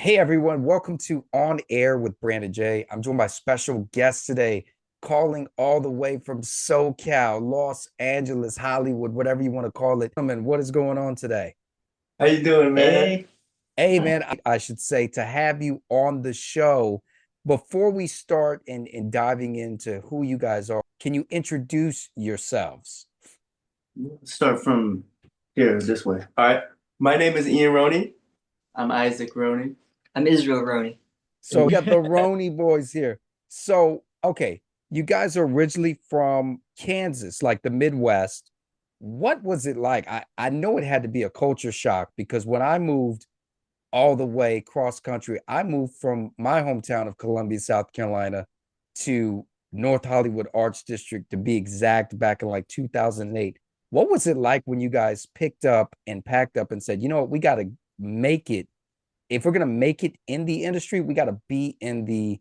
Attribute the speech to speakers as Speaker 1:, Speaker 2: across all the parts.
Speaker 1: Hey everyone, welcome to On Air with Brandon J. I'm joined by special guests today, calling all the way from SoCal, Los Angeles, Hollywood, whatever you want to call it. What is going on today?
Speaker 2: How you doing, man?
Speaker 3: Hey,
Speaker 1: Hey man, I should say to have you on the show. Before we start and diving into who you guys are, can you introduce yourselves?
Speaker 2: Start from here this way. All right. My name is Ian Roney.
Speaker 3: I'm Isaac Roney. I'm Israel Roney.
Speaker 1: So we got the Roney boys here. So, okay, you guys are originally from Kansas, like the Midwest. What was it like? I know it had to be a culture shock because when I moved all the way cross country, I moved from my hometown of Columbia, South Carolina to North Hollywood Arts District to be exact back in like 2008. What was it like when you guys picked up and packed up and said, you know what, we got to make it if we're gonna make it in the industry, we got to be in the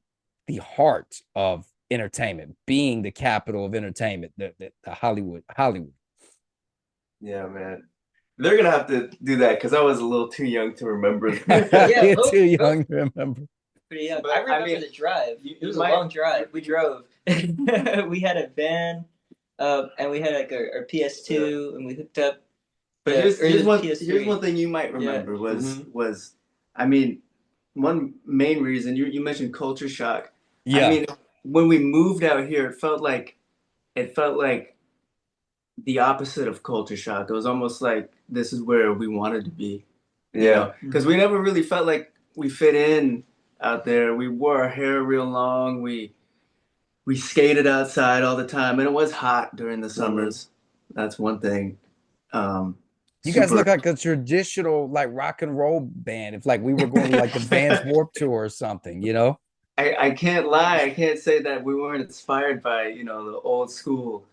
Speaker 1: heart of entertainment, being the capital of entertainment, the Hollywood.
Speaker 2: Yeah, man. They're gonna have to do that because I was a little too young to remember.
Speaker 3: Yeah,
Speaker 1: You're too
Speaker 3: Hope
Speaker 1: young to remember.
Speaker 3: pretty young.
Speaker 2: But
Speaker 3: I remember
Speaker 2: mean,
Speaker 3: the drive. It was a
Speaker 2: might.
Speaker 3: long drive. We drove. We had a van, and we had like our PS2, and we hooked up
Speaker 2: But
Speaker 3: the
Speaker 2: here's
Speaker 3: early
Speaker 2: one
Speaker 3: PS3.
Speaker 2: thing you might
Speaker 3: Yeah.
Speaker 2: remember was
Speaker 1: Mhm.
Speaker 2: was I mean, one main reason you mentioned culture shock. I
Speaker 1: Yeah,
Speaker 2: mean, when we moved out here, it felt like the opposite of culture shock. It was almost like this is where we wanted to be. Yeah, because we never really felt like we fit in out there. We wore our hair real long. We skated outside all the time, and it was hot during the summers. That's one thing.
Speaker 1: you guys
Speaker 2: Super.
Speaker 1: look like a traditional like rock and roll band. If like we were going to like the Vans Warp Tour or something, you know?
Speaker 2: I can't lie. I can't say that we weren't inspired by, the old school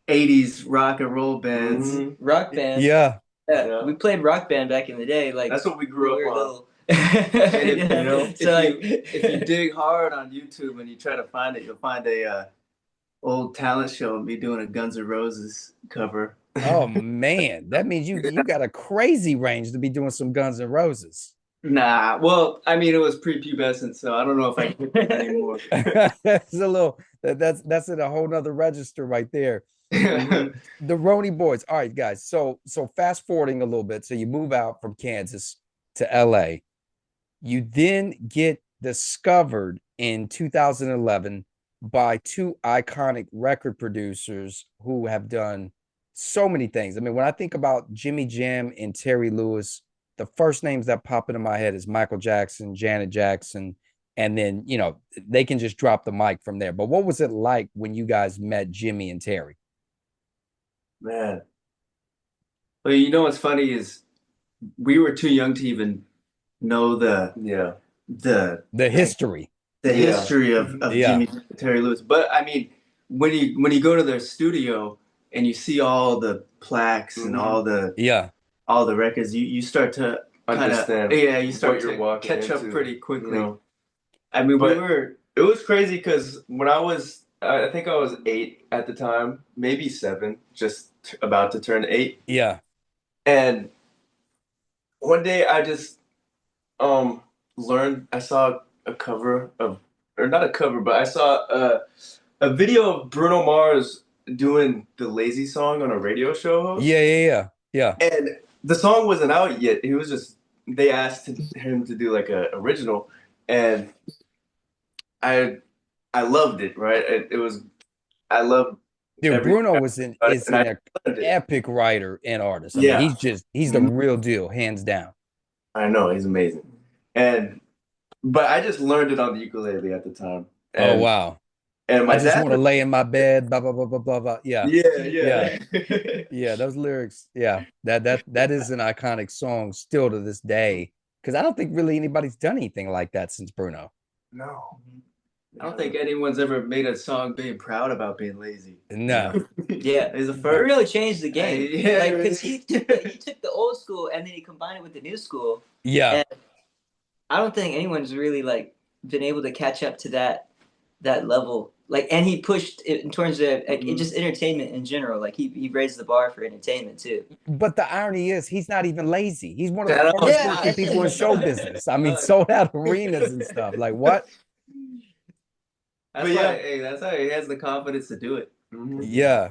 Speaker 2: 80s rock and roll bands.
Speaker 3: Rock band.
Speaker 1: Yeah.
Speaker 3: Yeah,
Speaker 2: Yeah.
Speaker 3: we played rock band back in the day. Like
Speaker 2: That's what we
Speaker 3: we
Speaker 2: grew
Speaker 3: were
Speaker 2: up on.
Speaker 3: little.
Speaker 2: And if,
Speaker 3: Yeah.
Speaker 2: if you dig hard on YouTube and you try to find it, you'll find a old talent show of me doing a Guns N' Roses cover.
Speaker 1: Oh man, that means you got a crazy range to be doing some Guns N' Roses.
Speaker 2: Nah, well, I mean, it was prepubescent, so I don't know if I can do it anymore.
Speaker 1: That's a little that's in a whole nother register right there. The Roney boys. All right, guys. So fast forwarding a little bit. So you move out from Kansas to LA. You then get discovered in 2011 by two iconic record producers who have done so many things. I mean, when I think about Jimmy Jam and Terry Lewis, the first names that pop into my head is Michael Jackson, Janet Jackson, and then, they can just drop the mic from there. But what was it like when you guys met Jimmy and Terry?
Speaker 2: Man. Well, you know what's funny is we were too young to even know the
Speaker 1: The
Speaker 2: like
Speaker 1: history.
Speaker 2: the history of
Speaker 1: Yeah.
Speaker 2: Jimmy Terry Lewis. But I mean, when you go to their studio and you see all the plaques and
Speaker 1: Yeah.
Speaker 2: all the records, you start to
Speaker 4: Understand
Speaker 2: you start
Speaker 4: what you're
Speaker 2: to
Speaker 4: walking
Speaker 2: catch up
Speaker 4: into,
Speaker 2: pretty quickly.
Speaker 4: you know.
Speaker 2: I mean, we
Speaker 4: But
Speaker 2: were
Speaker 4: it was crazy because when I think I was 8 at the time, maybe 7, just about to turn 8.
Speaker 1: Yeah.
Speaker 4: And one day I just learned, I saw a cover of, or not a cover, but I saw a video of Bruno Mars doing the Lazy song on a radio show host.
Speaker 1: Yeah. Yeah. Yeah. Yeah.
Speaker 4: And the song wasn't out yet. He was just, they asked him to do like a original, and I I loved it, right? It was, I loved
Speaker 1: Dude,
Speaker 4: everything
Speaker 1: Bruno was in
Speaker 4: about it,
Speaker 1: is
Speaker 4: and I
Speaker 1: an
Speaker 4: loved it.
Speaker 1: epic writer and artist. I mean,
Speaker 4: Yeah,
Speaker 1: he's the real deal, hands down.
Speaker 4: I know he's amazing. And but I just learned it on the ukulele at the time,
Speaker 1: Oh
Speaker 4: and
Speaker 1: wow. I
Speaker 4: my
Speaker 1: just
Speaker 4: dad
Speaker 1: want to
Speaker 4: was,
Speaker 1: lay in my bed, blah blah blah blah blah blah. Yeah.
Speaker 4: yeah,
Speaker 1: Yeah.
Speaker 4: yeah.
Speaker 1: Yeah, those lyrics. Yeah. That is an iconic song still to this day. Because I don't think really anybody's done anything like that since Bruno.
Speaker 4: No.
Speaker 2: I don't think anyone's ever made a song being proud about being lazy.
Speaker 1: No.
Speaker 3: Yeah,
Speaker 2: He's the
Speaker 3: it
Speaker 2: first.
Speaker 3: really changed the game.
Speaker 2: Yeah,
Speaker 3: Like, because he took the old school and then he combined it with the new school,
Speaker 1: Yeah.
Speaker 3: and I don't think anyone's really like been able to catch up to that that level. Like, and he pushed it in terms of like, just entertainment in general. Like he raised the bar for entertainment too.
Speaker 1: But the irony is, he's not even lazy. He's one of the
Speaker 2: I know.
Speaker 1: hardest working people in show business. I mean, sold out arenas and stuff. Like what?
Speaker 2: That's why, hey, that's how he has the confidence to do it.
Speaker 1: Yeah.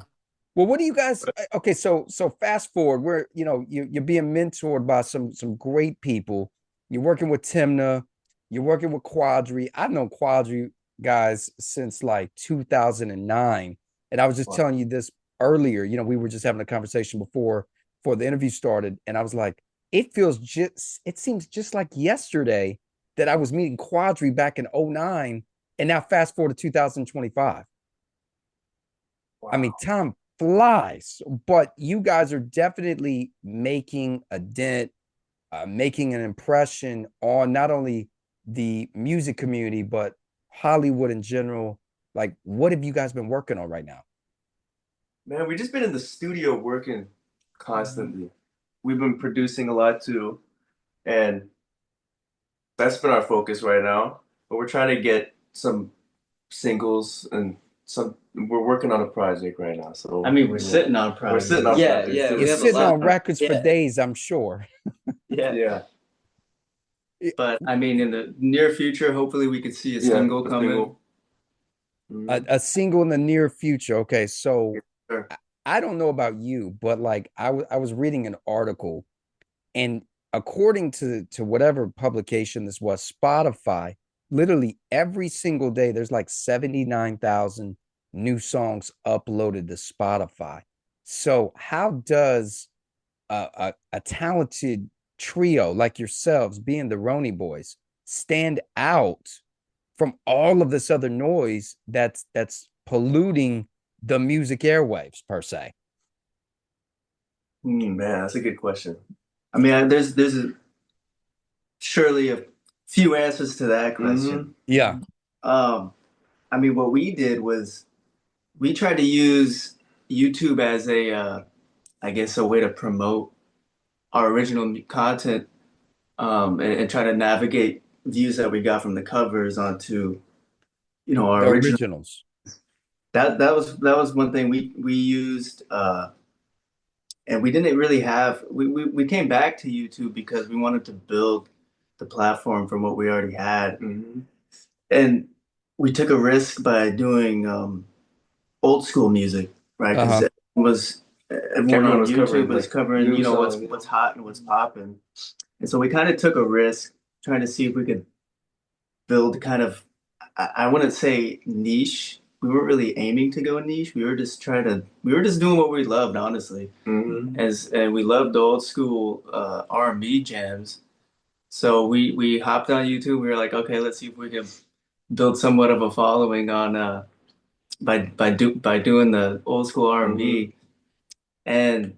Speaker 1: Well, what do you guys? Okay, so fast forward. Where you're being mentored by some great people. You're working with Timna. You're working with Quadri. I've known Quadri guys since like 2009, and I was just telling you this earlier. We were just having a conversation before the interview started, and I was like, it seems just like yesterday that I was meeting Quadri back in '09, and now fast forward to 2025. Wow. I mean, time flies, but you guys are definitely making a dent, making an impression on not only the music community, but Hollywood in general. Like, what have you guys been working on right now?
Speaker 4: Man, we've just been in the studio working constantly. We've been producing a lot too, and that's been our focus right now. But we're trying to get some singles and we're working on a project right now. So
Speaker 2: I mean, we're sitting on projects.
Speaker 4: We're sitting on projects.
Speaker 3: Yeah.
Speaker 1: You're sitting on records for days, I'm sure.
Speaker 4: Yeah.
Speaker 2: But I mean, in the near future, hopefully we could see a single coming.
Speaker 1: A single in the near future. Okay, so
Speaker 4: sure.
Speaker 1: I don't know about you, but like I was reading an article, and according to whatever publication this was, Spotify, literally every single day there's like 79,000 new songs uploaded to Spotify. So how does a talented trio like yourselves, being the Roney boys, stand out from all of this other noise that's polluting the music airwaves per se?
Speaker 4: Man, that's a good question.
Speaker 2: I mean, there's surely a few answers to that question.
Speaker 1: Yeah.
Speaker 2: I mean, what we did was we tried to use YouTube as I guess, a way to promote our original content, and try to navigate views that we got from the covers onto, our
Speaker 1: The
Speaker 2: original.
Speaker 1: originals.
Speaker 2: That was one thing we used, and we didn't really have. We came back to YouTube because we wanted to build the platform from what we already had, and we took a risk by doing old school music, right? Because everyone on YouTube was covering, what's hot and what's popping, and so we kind of took a risk trying to see if we could build kind of, I wouldn't say niche. We weren't really aiming to go niche. We were just doing what we loved, honestly. And we loved the old school R&B jams. So we hopped on YouTube. We were like, okay, let's see if we can build somewhat of a following on by doing the old school R&B. And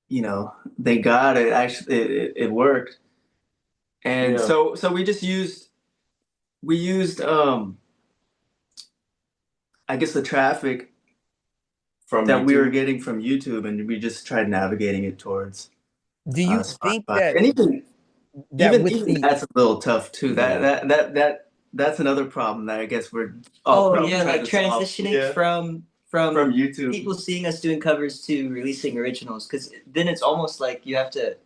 Speaker 2: they got it. Actually, it worked. And so we just used I guess the traffic from that we were getting from YouTube, and we just tried navigating it towards.
Speaker 1: Do you think that,
Speaker 2: and even that's a little tough too? That's another problem that I guess we're
Speaker 3: like transitioning from
Speaker 2: YouTube,
Speaker 3: people seeing us doing covers to releasing originals, because then it's almost like you have to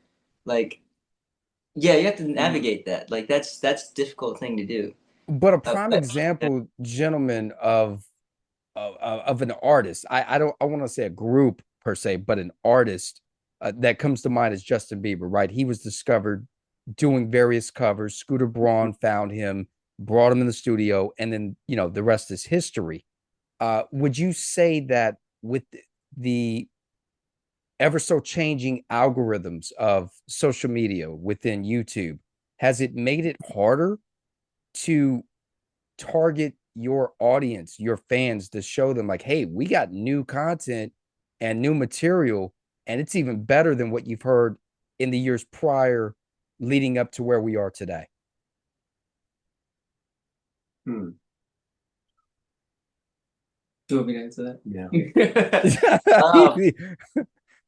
Speaker 3: you have to navigate that. Like that's a difficult thing to do.
Speaker 1: But a prime example, gentlemen, of an artist. I want to say a group per se, but an artist that comes to mind is Justin Bieber, right? He was discovered doing various covers. Scooter Braun found him, brought him in the studio, and then the rest is history. Would you say that with the ever so changing algorithms of social media within YouTube, has it made it harder to target your audience, your fans, to show them like, hey, we got new content and new material, and it's even better than what you've heard in the years prior leading up to where we are today?
Speaker 2: Do you want me to answer that?
Speaker 1: Yeah.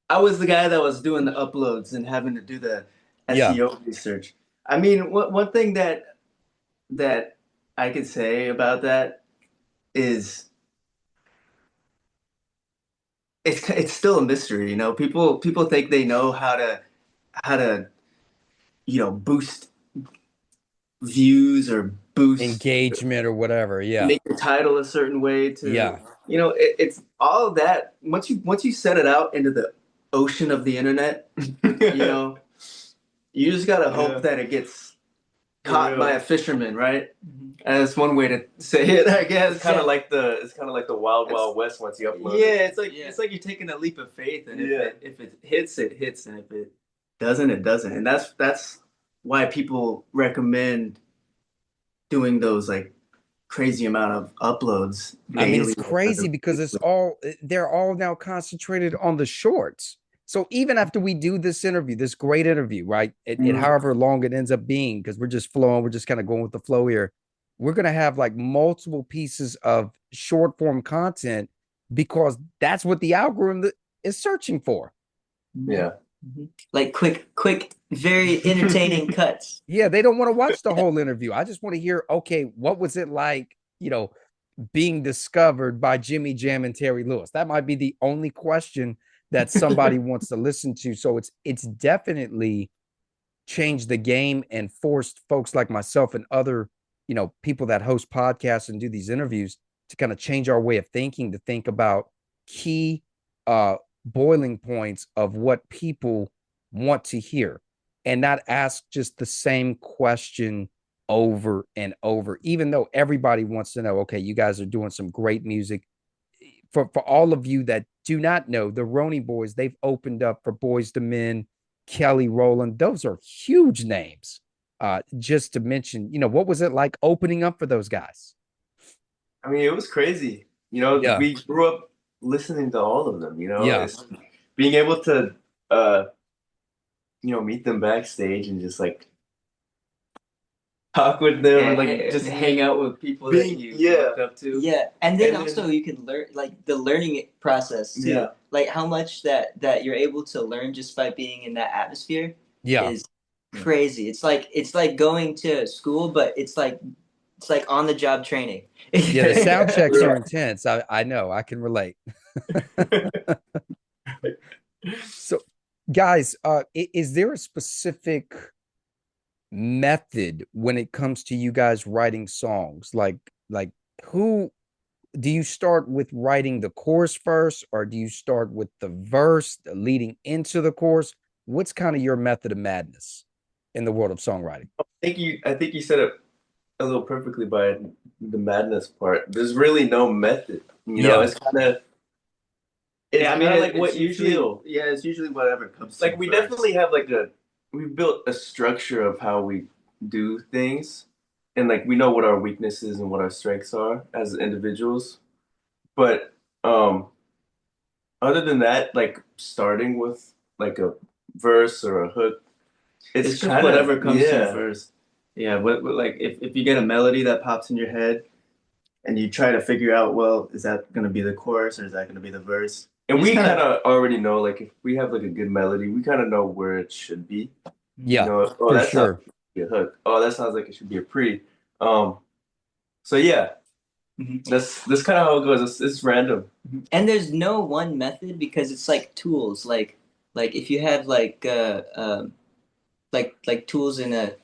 Speaker 2: I was the guy that was doing the uploads and having to do the SEO research. I mean, one thing that I could say about that is it's still a mystery, you know. People think they know how to boost views or boost
Speaker 1: Engagement or whatever. Yeah.
Speaker 2: make the title a certain way to
Speaker 1: Yeah.
Speaker 2: it's all of that once you set it out into the ocean of the internet, you know, you just gotta hope that it gets caught by a fisherman, right? And that's one way to say it, I guess.
Speaker 4: It's kind of like the Wild Wild West once you upload it.
Speaker 2: Yeah, it's like you're taking a leap of faith, and if it hits, it hits, and if it doesn't, it doesn't. And that's why people recommend doing those like crazy amount of uploads
Speaker 1: I mean,
Speaker 2: daily.
Speaker 1: it's crazy because they're all now concentrated on the shorts. So even after we do this interview, this great interview, right? It however long it ends up being, because we're just flowing, we're just kind of going with the flow here. We're gonna have like multiple pieces of short form content because that's what the algorithm is searching for.
Speaker 4: Yeah.
Speaker 3: Like quick, very entertaining cuts.
Speaker 1: Yeah, they don't want to watch the whole interview. I just want to hear, okay, what was it like, being discovered by Jimmy Jam and Terry Lewis? That might be the only question that somebody wants to listen to. So it's definitely changed the game and forced folks like myself and other, people that host podcasts and do these interviews to kind of change our way of thinking, to think about key boiling points of what people want to hear and not ask just the same question over and over, even though everybody wants to know, okay, you guys are doing some great music. For all of you that do not know, the Roney Boys, they've opened up for Boys to Men, Kelly Rowland. Those are huge names. Just to mention, what was it like opening up for those guys?
Speaker 4: I mean, it was crazy.
Speaker 1: Yeah.
Speaker 4: We grew up listening to all of them,
Speaker 1: Yeah.
Speaker 4: It's being able to meet them backstage and just like talk with them and like
Speaker 2: just hang out with people
Speaker 4: Being-
Speaker 2: that you
Speaker 4: yeah.
Speaker 2: look up to.
Speaker 3: Yeah, and then
Speaker 4: And then-
Speaker 3: also you can learn like the learning process too.
Speaker 4: Yeah.
Speaker 3: Like how much that you're able to learn just by being in that atmosphere
Speaker 1: Yeah.
Speaker 3: is crazy. It's like going to school, but it's like on the job training.
Speaker 1: Yeah, the sound checks are intense. I know, I can relate. So, guys, is there a specific method when it comes to you guys writing songs? Like who do you start with writing the chorus first, or do you start with the verse leading into the chorus? What's kind of your method of madness in the world of songwriting?
Speaker 4: I think you said it a little perfectly by the madness part. There's really no method.
Speaker 1: Yeah.
Speaker 4: It's kind of
Speaker 2: Yeah, I mean,
Speaker 4: like what you feel.
Speaker 2: Yeah, it's usually whatever comes.
Speaker 4: Like we definitely have we've built a structure of how we do things, and like we know what our weaknesses and what our strengths are as individuals. But other than that, like starting with like a verse or a hook,
Speaker 2: It's
Speaker 4: it's
Speaker 2: just
Speaker 4: kind of
Speaker 2: whatever comes to you first. Yeah, like if you get a melody that pops in your head, and you try to figure out, well, is that going to be the chorus or is that going to be the verse?
Speaker 4: And
Speaker 2: You
Speaker 4: we
Speaker 2: just
Speaker 4: kind of already know, like, if we have like a good melody, we kind of know where it should be.
Speaker 1: Yeah,
Speaker 4: Oh,
Speaker 1: for
Speaker 4: that
Speaker 1: sure.
Speaker 4: sounds like it should be a hook. Oh, that sounds like it should be a pre. So yeah, that's kind of how it goes. It's random.
Speaker 3: And there's no one method because it's like tools. Like if you have like tools in a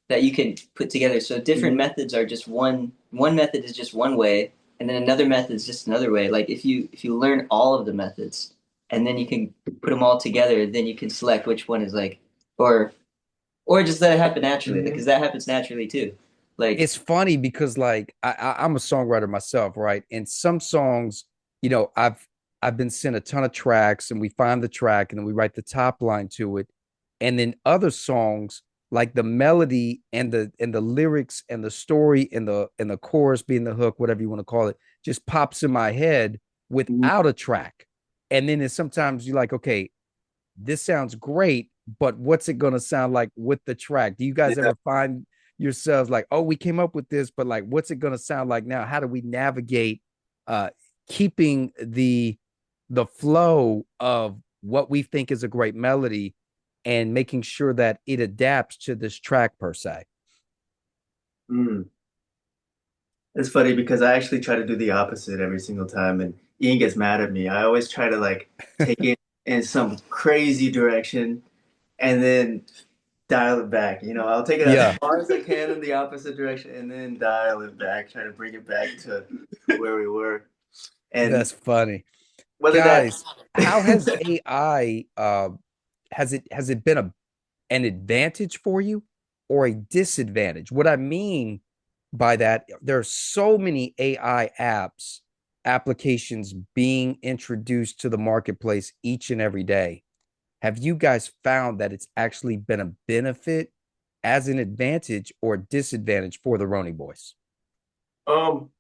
Speaker 3: that you can put together. So different methods are just one method is just one way, and then another method is just another way. Like if you learn all of the methods and then you can put them all together, then you can select which one is like or just let it happen naturally because that happens naturally too. Like
Speaker 1: It's funny because like I'm a songwriter myself, right? And some songs, I've been sent a ton of tracks and we find the track and then we write the top line to it. And then other songs, like the melody and the lyrics and the story and the chorus being the hook, whatever you want to call it, just pops in my head without a track. And then it's sometimes you're like, okay, this sounds great, but what's it gonna sound like with the track? Do you guys ever find yourselves like, oh, we came up with this, but like what's it gonna sound like now? How do we navigate keeping the flow of what we think is a great melody and making sure that it adapts to this track per se?
Speaker 2: It's funny because I actually try to do the opposite every single time, and Ian gets mad at me. I always try to like take it in some crazy direction and then dial it back. You know, I'll take it as
Speaker 1: Yeah,
Speaker 2: far as I can in the opposite direction and then dial it back, try to bring it back to where we were. And
Speaker 1: that's funny.
Speaker 2: whether that,
Speaker 1: Guys, how has AI has it been an advantage for you or a disadvantage? What I mean by that, there are so many AI applications being introduced to the marketplace each and every day. Have you guys found that it's actually been a benefit as an advantage or disadvantage for the Roney boys?
Speaker 4: Um,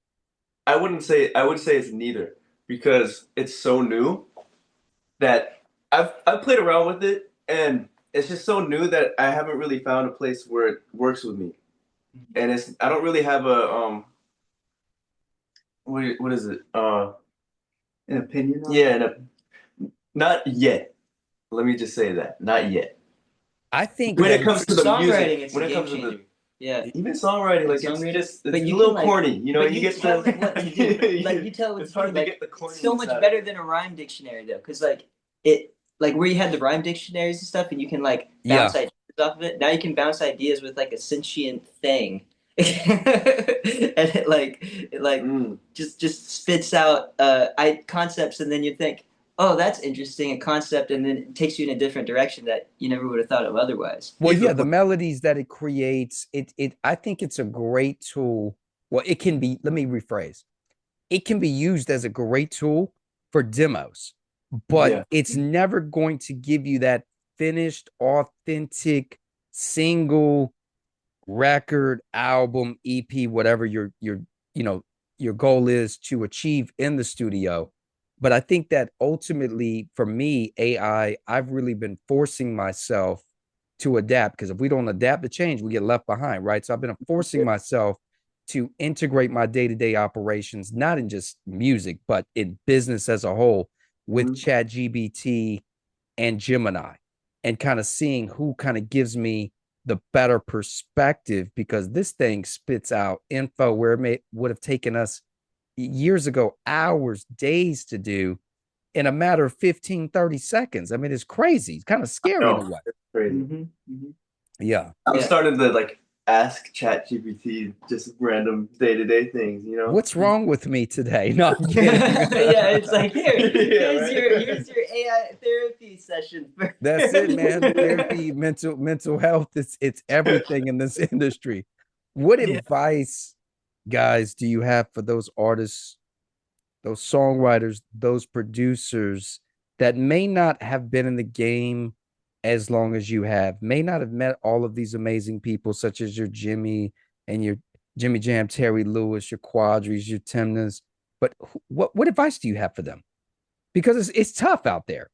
Speaker 4: I would say it's neither because it's so new that I've played around with it and it's just so new that I haven't really found a place where it works with me. And it's I don't really have a what is it?
Speaker 2: an opinion on
Speaker 4: Yeah, not yet. Let me just say that. Not yet.
Speaker 1: I think
Speaker 4: When
Speaker 1: that
Speaker 4: it comes
Speaker 1: it's
Speaker 4: to the
Speaker 3: Songwriting,
Speaker 4: music,
Speaker 3: it's
Speaker 4: when
Speaker 3: a
Speaker 4: it
Speaker 3: game
Speaker 4: comes to the
Speaker 3: changer. Yeah.
Speaker 4: even songwriting, like
Speaker 3: Songwriting.
Speaker 4: it's
Speaker 3: But
Speaker 4: a
Speaker 3: you
Speaker 4: little
Speaker 3: can, like,
Speaker 4: corny, you know,
Speaker 3: but
Speaker 4: you
Speaker 3: you
Speaker 4: get
Speaker 3: tell
Speaker 4: the
Speaker 3: it what to do. Like you tell it what
Speaker 4: it's
Speaker 3: to do.
Speaker 4: hard to
Speaker 3: Like
Speaker 4: get the
Speaker 3: it's so
Speaker 4: corniness
Speaker 3: much
Speaker 4: out of
Speaker 3: better
Speaker 4: it.
Speaker 3: than a rhyme dictionary though, because like like where you had the rhyme dictionaries and stuff, and you can like bounce
Speaker 1: yeah,
Speaker 3: ideas off of it. Now you can bounce ideas with like a sentient thing, and it
Speaker 4: Mm.
Speaker 3: just spits out I concepts, and then you think, oh, that's interesting, a concept, and then it takes you in a different direction that you never would have thought of otherwise.
Speaker 1: well, yeah, the melodies that it creates, I think it's a great tool. Well, it can be, let me rephrase. It can be used as a great tool for demos, but
Speaker 4: Yeah.
Speaker 1: it's never going to give you that finished, authentic single record, album, EP, whatever you know your goal is to achieve in the studio. But I think that ultimately for me, AI, I've really been forcing myself to adapt because if we don't adapt to change, we get left behind, right? So I've been forcing myself to integrate my day-to-day operations, not in just music, but in business as a whole with
Speaker 4: Mhm.
Speaker 1: Chat GBT and Gemini and kind of seeing who kind of gives me the better perspective because this thing spits out info where it would have taken us years ago hours, days to do in a matter of 15, 30 seconds. I mean, it's crazy. It's kind of scary in a
Speaker 4: No,
Speaker 1: way.
Speaker 4: it's crazy.
Speaker 3: Mm-hmm. Mm-hmm.
Speaker 1: Yeah.
Speaker 4: I'm
Speaker 3: Yeah.
Speaker 4: starting to like ask ChatGPT just random day-to-day things, you know?
Speaker 1: What's wrong with me today? No, I'm kidding.
Speaker 3: Yeah, it's like
Speaker 4: Yeah, right?
Speaker 3: here's your AI therapy session for
Speaker 1: That's it, man. Therapy, mental health, it's everything in this industry. What
Speaker 3: Yeah.
Speaker 1: advice, guys, do you have for those artists, those songwriters, those producers that may not have been in the game as long as you have, may not have met all of these amazing people, such as your Jimmy and your Jimmy Jam, Terry Lewis, your Quadris, your Timnas. But what advice do you have for them? Because it's tough out there.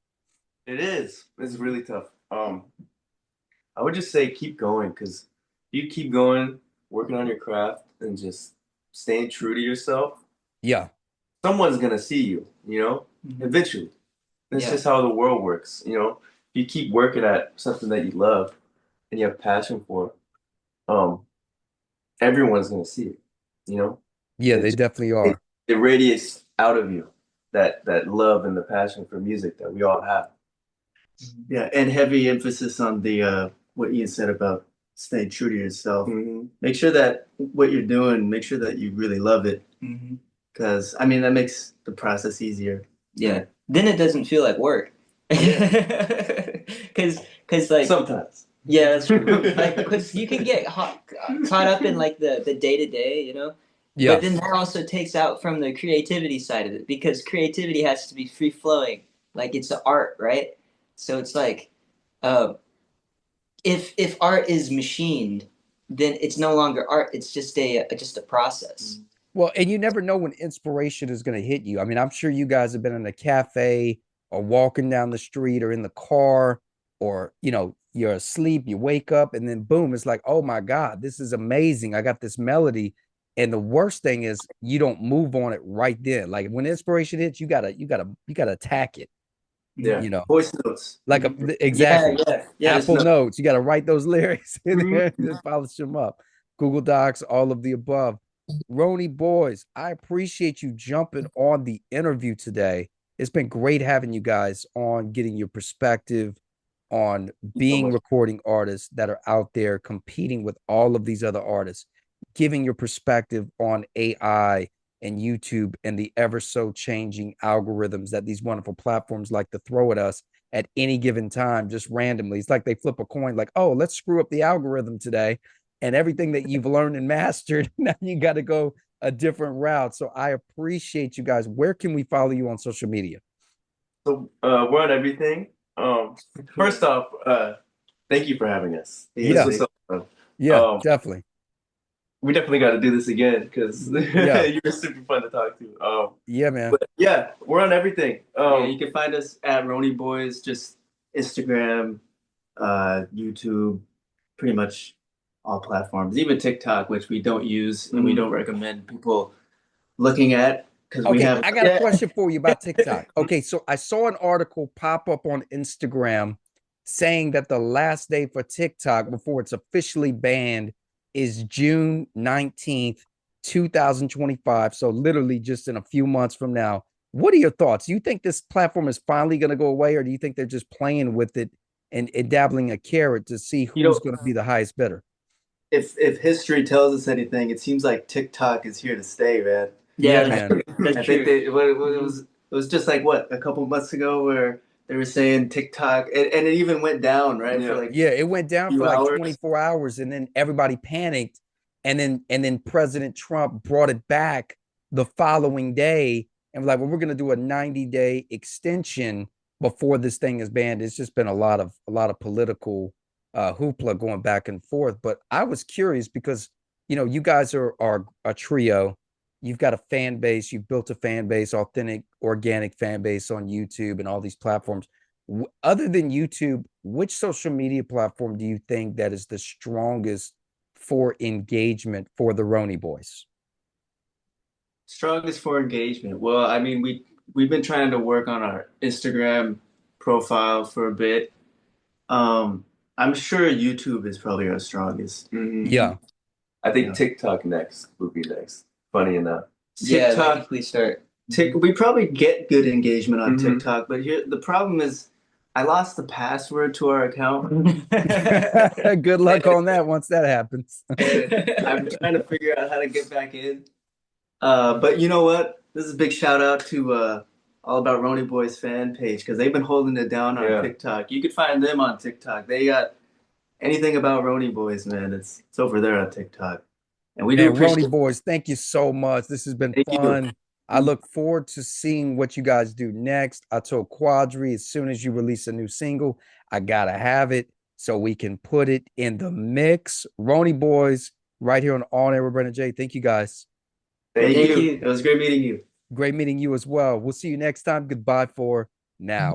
Speaker 4: It is. It's really tough. I would just say keep going because you keep going, working on your craft and just staying true to yourself,
Speaker 1: Yeah.
Speaker 4: someone's gonna see you, you know, eventually. It's
Speaker 3: Yeah.
Speaker 4: just how the world works, you know. If you keep working at something that you love and you have passion for, um, everyone's gonna see it, you know.
Speaker 1: Yeah,
Speaker 4: It
Speaker 1: they
Speaker 4: just,
Speaker 1: definitely
Speaker 4: it,
Speaker 1: are.
Speaker 4: it radiates out of you that love and the passion for music that we all have.
Speaker 2: Yeah, and heavy emphasis on the what Ian said about staying true to yourself.
Speaker 4: Mm-hmm.
Speaker 2: Make sure that what you're doing, make sure that you really love it,
Speaker 3: Mm-hmm.
Speaker 2: because I mean that makes the process easier.
Speaker 3: Yeah. Then it doesn't feel like work. Cause like
Speaker 4: Sometimes.
Speaker 3: yeah, that's true. Like because you can get caught up in like the day to day, you know. But
Speaker 1: Yeah.
Speaker 3: then that also takes out from the creativity side of it because creativity has to be free flowing, like it's the art, right? So it's like, uh, if art is machined, then it's no longer art. It's just a process.
Speaker 1: Well, and you never know when inspiration is going to hit you. I mean, I'm sure you guys have been in a cafe or walking down the street or in the car or, you're asleep, you wake up and then boom, it's like, oh my God, this is amazing. I got this melody. And the worst thing is you don't move on it right then. Like when inspiration hits, you gotta attack it,
Speaker 4: Yeah.
Speaker 1: you know,
Speaker 4: Voice notes.
Speaker 1: like
Speaker 3: Yeah,
Speaker 1: exactly.
Speaker 3: yeah, yeah.
Speaker 4: Voice
Speaker 1: Apple
Speaker 4: notes.
Speaker 1: Notes, you got to write those lyrics in
Speaker 4: Mhm.
Speaker 1: there and polish them up. Google Docs, all of the above. Roney boys, I appreciate you jumping on the interview today. It's been great having you guys on, getting your perspective on
Speaker 4: So
Speaker 1: being
Speaker 4: much.
Speaker 1: recording artists that are out there competing with all of these other artists, giving your perspective on AI and YouTube and the ever so changing algorithms that these wonderful platforms like to throw at us at any given time, just randomly. It's like they flip a coin, like, oh, let's screw up the algorithm today. And everything that you've learned and mastered, now you got to go a different route. So I appreciate you guys. Where can we follow you on social media?
Speaker 4: So we're on everything. First off, thank you for having us. This
Speaker 1: Yeah.
Speaker 4: was so fun.
Speaker 1: Yeah, definitely.
Speaker 4: We definitely got to do this again because
Speaker 1: Yeah.
Speaker 4: you were super fun to talk to.
Speaker 1: Yeah, man.
Speaker 4: But yeah, we're on everything.
Speaker 2: Yeah, you can find us at Roney Boys, just Instagram, YouTube, pretty much all platforms, even TikTok, which we don't use and we don't recommend people looking at because we
Speaker 1: Okay,
Speaker 2: have.
Speaker 1: I got a question for you about TikTok. Okay, so I saw an article pop up on Instagram saying that the last day for TikTok before it's officially banned is June 19th, 2025. So literally just in a few months from now. What are your thoughts? Do you think this platform is finally going to go away, or do you think they're just playing with it and dabbling a carrot to see
Speaker 2: You
Speaker 1: who's
Speaker 2: know,
Speaker 1: going to be the highest bidder?
Speaker 2: if history tells us anything, it seems like TikTok is here to stay, man.
Speaker 1: Yeah,
Speaker 3: Yeah,
Speaker 1: man.
Speaker 3: that's
Speaker 2: I
Speaker 3: true.
Speaker 2: think they what it was just like what a couple months ago where they were saying TikTok and it even went down right
Speaker 4: Yeah.
Speaker 2: for like
Speaker 1: Yeah, it went down
Speaker 2: few
Speaker 1: for like
Speaker 2: hours.
Speaker 1: 24 hours and then everybody panicked and then President Trump brought it back the following day and was like, well, we're going to do a 90-day extension before this thing is banned. It's just been a lot of political hoopla going back and forth, but I was curious because you guys are a trio. You've got a fan base, you've built a fan base, authentic, organic fan base on YouTube and all these platforms. Other than YouTube, which social media platform do you think that is the strongest for engagement for the Roney boys?
Speaker 2: Strongest for engagement. Well, I mean we've been trying to work on our Instagram profile for a bit. I'm sure YouTube is probably our strongest.
Speaker 1: Yeah.
Speaker 4: I think
Speaker 2: Yeah.
Speaker 4: TikTok next would be next. Funny enough.
Speaker 3: Yeah,
Speaker 2: TikTok,
Speaker 3: we start.
Speaker 2: we probably get good engagement on
Speaker 4: Mhm.
Speaker 2: TikTok, but here the problem is I lost the password to our account.
Speaker 1: Good luck on that once that happens.
Speaker 2: I'm trying to figure out how to get back in. But you know what? This is a big shout out to All About Roney Boys fan page because they've been holding it down on
Speaker 4: Yeah.
Speaker 2: TikTok. You can find them on TikTok. They got anything about Roney Boys, man. It's over there on TikTok. And we do
Speaker 1: Man, Roney
Speaker 2: appreciate
Speaker 1: boys, thank you so much. This has been
Speaker 2: Thank you.
Speaker 1: fun. I look forward to seeing what you guys do next. I told Quadri as soon as you release a new single, I gotta have it so we can put it in the mix. Roney boys, right here on On Air with Brandon J. Thank you guys.
Speaker 2: Thank
Speaker 3: Thank
Speaker 2: you.
Speaker 3: you.
Speaker 2: It was great meeting you.
Speaker 1: Great meeting you as well. We'll see you next time. Goodbye for now.